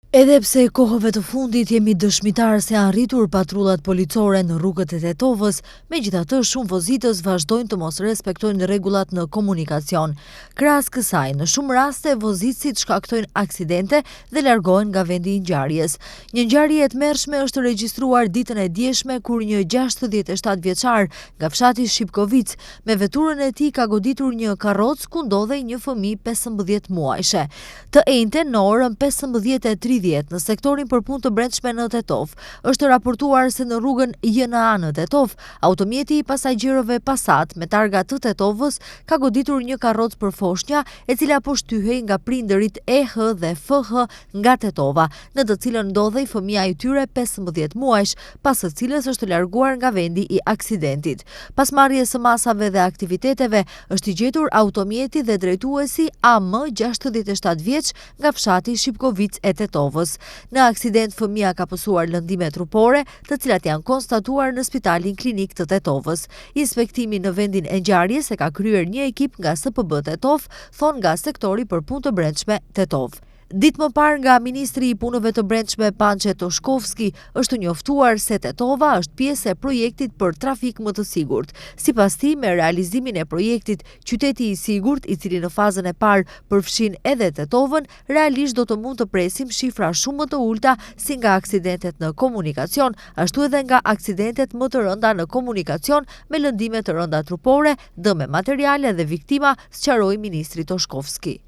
Edhe pse kohëve të fundit jemi dëshmitar se janë rritur patrullat policore në rrugët e Tetovës, megjithatë shumë vozitës vazhdojnë të mos respektojnë rregullat në komunikacion. Krahas kësaj, në shumë raste vozitësit shkaktojnë aksidente dhe largohen nga vendi i ngjarjes. Një ngjarje e tmerrshme është regjistruar ditën e djeshme kur një 67 vjeçar nga fshati Shipkovic me veturën e tij ka goditur një karrocë ku ndodhej një fëmijë 15 muajshe. Të njëjtën në orën 15:30 në sektorin për punë të brendshme në Tetov, është raportuar se në rrugën JNA në Tetov, automjeti i pasagjerëve Passat me targa të Tetovës ka goditur një karrocë përfoshnja e cila po shtyhej nga prindërit EH dhe FH nga Tetova, në të cilën ndodhej fëmia i tyre 15 muajsh, pas së cilës është larguar nga vendi i aksidentit. Pas marrjes së masave dhe aktiviteteve, është i gjetur automjeti dhe drejtuesi AM 67 vjeç nga fshati Shipkovic e Tetovës. Në aksident fëmia ka pësuar lëndime trupore, të cilat janë konstatuar në Spitalin Klinik të Tetovës. Inspektimi në vendin e ngjarjes e ka kryer një ekip nga SPB Tetov, thon nga sektori për punë të brendshme Tetov. Ditë më parë nga Ministri i Punëve të Brendshme Pançe Toshkovski është njoftuar se Tetova është pjesë e projektit për trafik më të sigurt. Sipas tij, me realizimin e projektit Qyteti i Sigurt, i cili në fazën e parë përfshin edhe Tetovën, realisht do të mund të presim shifra shumë më të ulta si nga aksidentet në komunikacion, ashtu edhe nga aksidentet më të rënda në komunikacion me lëndime të rënda trupore, dëme materiale dhe viktima, sqaroi Ministri Toshkovski.